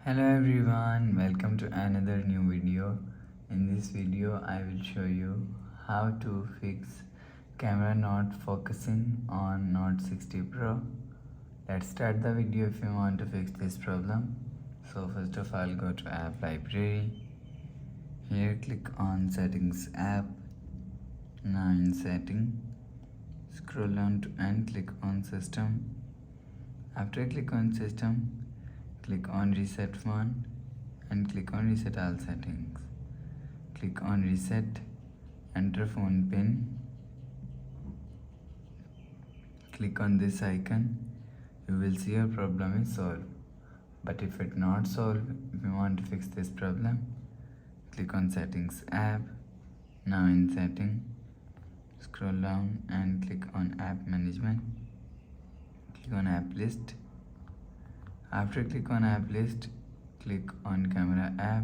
Hello everyone, welcome to another new video. In this video I will show you how to fix camera not focusing on Note 60 Pro. Let's start the video if you want to fix this problem. So first of all, go to app library. Here click on settings app. Now in setting, scroll down to and click on system. After click on system, click on reset phone and click on reset all settings. Click on reset, enter phone pin. Click on this icon. You will see your problem is solved. But if it not solved, if you want to fix this problem, click on settings app. Now in setting, scroll down and click on app management. Click on app list. After click on app list, click on camera app.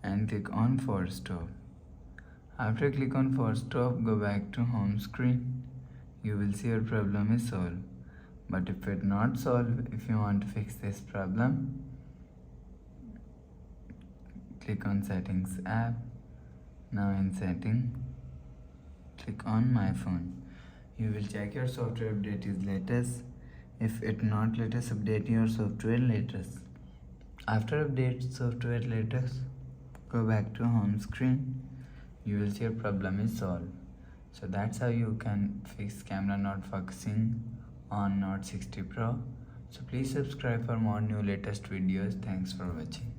And click on force stop. After click on force stop, go back to home screen. You will see your problem is solved. But if it not solved, if you want to fix this problem, click on settings app. Now in setting, click on my phone. You will check your software update is latest. If it not latest, update your software latest. After update software latest, go back to home screen. You will see your problem is solved. So that's how you can fix camera not focusing on Note 60 Pro. So please subscribe for more new latest videos. Thanks for watching.